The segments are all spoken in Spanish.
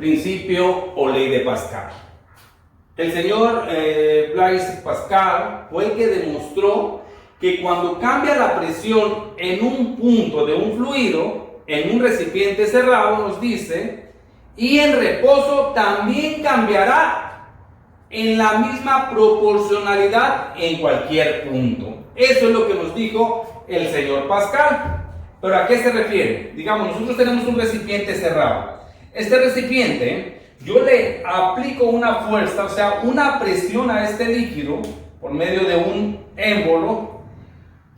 principio o ley de Pascal. El señor Blaise Pascal fue el que demostró que cuando cambia la presión en un punto de un fluido, en un recipiente cerrado, nos dice, y en reposo también cambiará en la misma proporcionalidad en cualquier punto. Eso es lo que nos dijo el señor Pascal. ¿Pero a qué se refiere? Digamos, nosotros tenemos un recipiente cerrado. Este recipiente, yo le aplico una fuerza, o sea, una presión a este líquido por medio de un émbolo.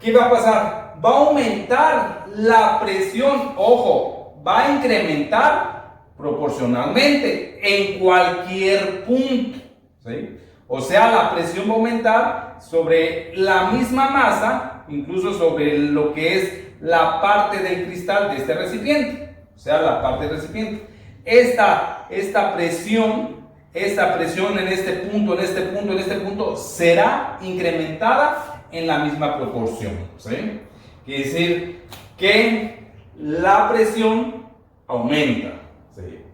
¿Qué va a pasar? Va a aumentar la presión, ojo, va a incrementar proporcionalmente en cualquier punto, ¿sí? O sea, la presión va a aumentar sobre la misma masa, incluso sobre lo que es la parte del cristal de este recipiente, o sea, la parte del recipiente. Esta presión en este punto será incrementada en la misma proporción, ¿sí? Quiere decir que la presión aumenta, ¿sí?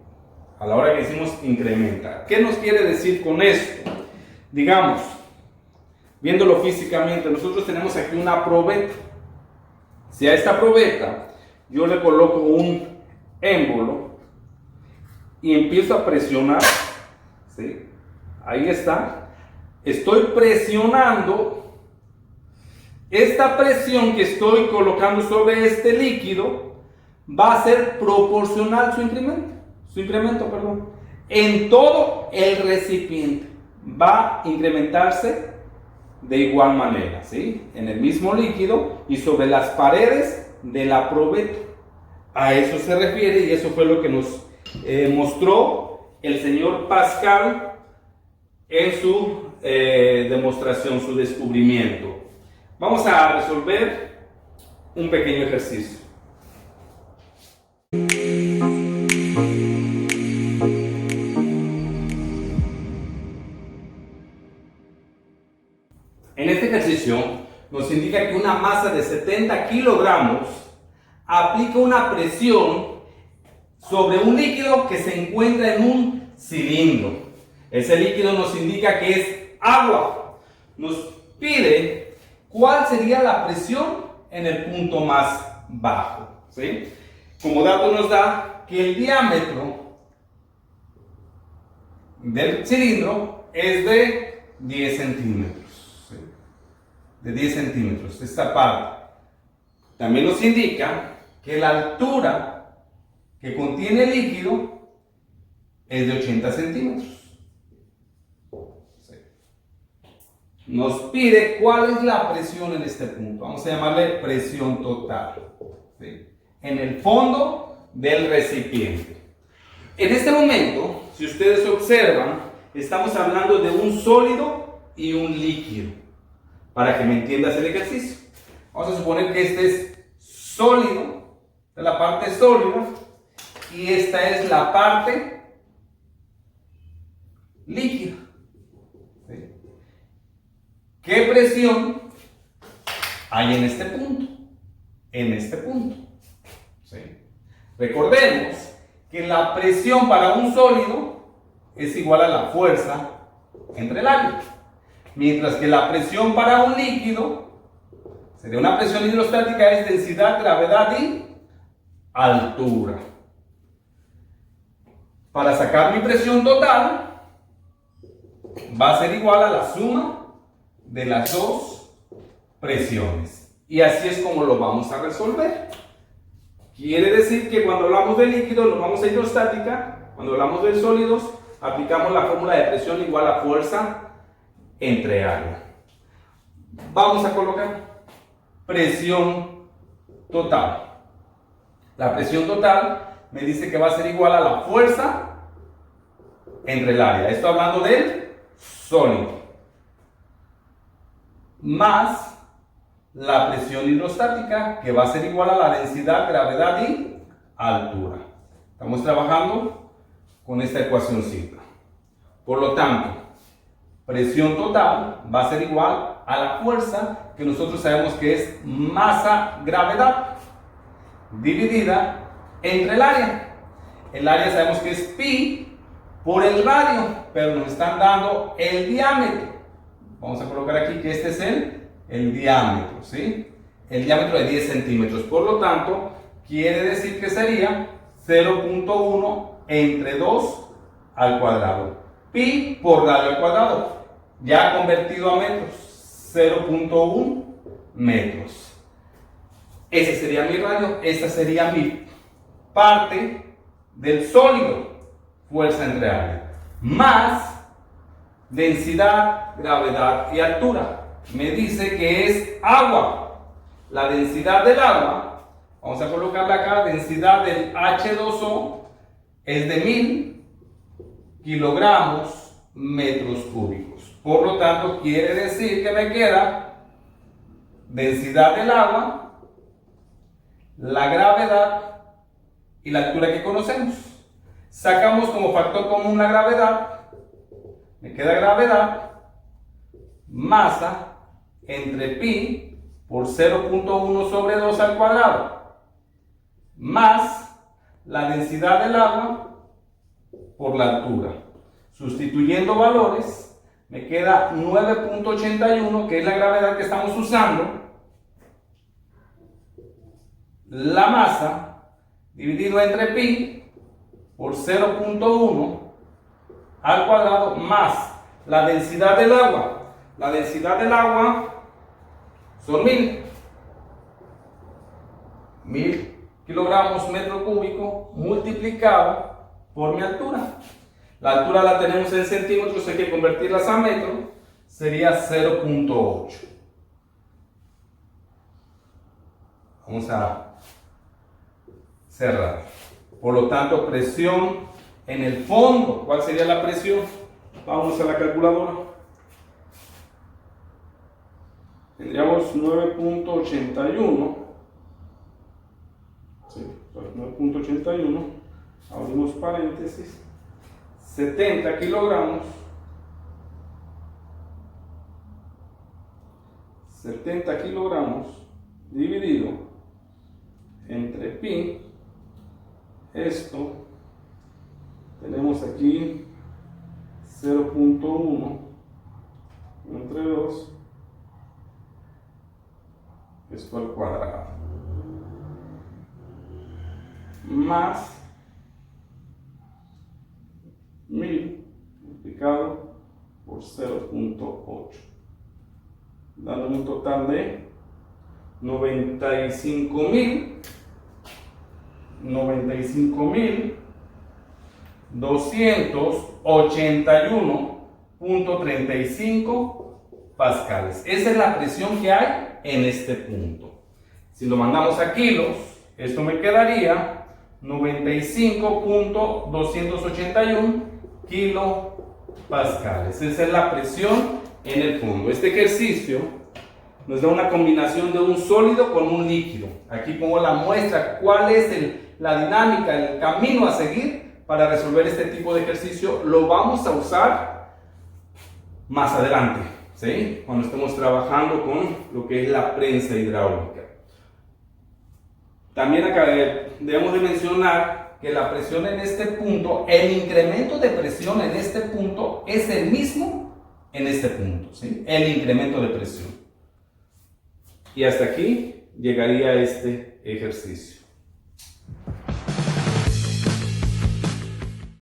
A la hora que decimos incrementa. ¿Qué nos quiere decir con esto? Digamos, viéndolo físicamente, nosotros tenemos aquí una probeta. Si a esta probeta yo le coloco un émbolo y empiezo a presionar, ¿sí? Ahí está, estoy presionando. Esta presión que estoy colocando sobre este líquido va a ser proporcional su incremento, en todo el recipiente. Va a incrementarse de igual manera, ¿sí? En el mismo líquido y sobre las paredes de la probeta. A eso se refiere y eso fue lo que nos mostró el señor Pascal en su demostración, su descubrimiento. Vamos a resolver un pequeño ejercicio. En este ejercicio nos indica que una masa de 70 kilogramos aplica una presión sobre un líquido que se encuentra en un cilindro. Ese líquido nos indica que es agua. Nos pide cuál sería la presión en el punto más bajo, ¿sí? Como dato nos da que el diámetro del cilindro es de 10 centímetros. ¿Sí? De 10 centímetros, esta parte. También nos indica que la altura que contiene el líquido es de 80 centímetros. ¿Sí? Nos pide cuál es la presión en este punto. Vamos a llamarle presión total. ¿Sí? En el fondo del recipiente. En este momento, si ustedes observan, estamos hablando de un sólido y un líquido. Para que me entiendas el ejercicio. Vamos a suponer que este es sólido, de la parte sólida, y esta es la parte líquida. ¿Sí? ¿Qué presión hay en este punto? En este punto. ¿Sí? Recordemos que la presión para un sólido es igual a la fuerza entre el aire. Mientras que la presión para un líquido sería una presión hidrostática, es densidad, gravedad y altura. Para sacar mi presión total va a ser igual a la suma de las dos presiones. Y así es como lo vamos a resolver. Quiere decir que cuando hablamos de líquido nos vamos a hidrostática, cuando hablamos de sólidos aplicamos la fórmula de presión igual a fuerza entre área. Vamos a colocar presión total. La presión total me dice que va a ser igual a la fuerza entre el área. Esto hablando del sólido. Más la presión hidrostática, que va a ser igual a la densidad, gravedad y altura. Estamos trabajando con esta ecuación simple. Por lo tanto, presión total va a ser igual a la fuerza, que nosotros sabemos que es masa-gravedad, dividida entre el área. El área sabemos que es pi por el radio, pero nos están dando el diámetro. Vamos a colocar aquí que este es el diámetro, ¿sí? El diámetro de 10 centímetros. Por lo tanto, quiere decir que sería 0.1 entre 2 al cuadrado. Pi por radio al cuadrado. Ya convertido a metros. 0.1 metros. Ese sería mi radio. Esta sería mi parte del sólido. Fuerza entre área. Más densidad, gravedad y altura. Me dice que es agua. La densidad del agua, vamos a colocarla acá, densidad del H2O es de 1000 kilogramos metros cúbicos. Por lo tanto, quiere decir que me queda densidad del agua, la gravedad y la altura que conocemos. Sacamos como factor común la gravedad, me queda gravedad, masa entre pi por 0.1 sobre 2 al cuadrado, más la densidad del agua por la altura. Sustituyendo valores, me queda 9.81, que es la gravedad que estamos usando, la masa dividido entre pi por 0.1 al cuadrado, más la densidad del agua. La densidad del agua son 1000 kilogramos metro cúbico multiplicado por mi altura. La altura la tenemos en centímetros, hay que convertirlas a metro, sería 0.8. Vamos a cerrar. Por lo tanto, presión en el fondo. ¿Cuál sería la presión? Vamos a la calculadora. Tendríamos 9.81. Sí, 9.81. Abrimos paréntesis. 70 kilogramos. 70 kilogramos dividido entre pi. Esto tenemos aquí 0.1 entre 2. Esto al cuadrado, más 1000 multiplicado por 0.8, dándome un total de 95.281.35 pascales. Esa es la presión que hay en este punto. Si lo mandamos a kilos, esto me quedaría 95.281 kilopascales. Esa es la presión en el fondo. Este ejercicio nos da una combinación de un sólido con un líquido. Aquí pongo la muestra, cuál es la dinámica, el camino a seguir para resolver este tipo de ejercicio. Lo vamos a usar más adelante, ¿sí? Cuando estemos trabajando con lo que es la prensa hidráulica. También acá debemos de mencionar que la presión en este punto, el incremento de presión en este punto es el mismo en este punto, ¿sí? El incremento de presión. Y hasta aquí llegaría este ejercicio.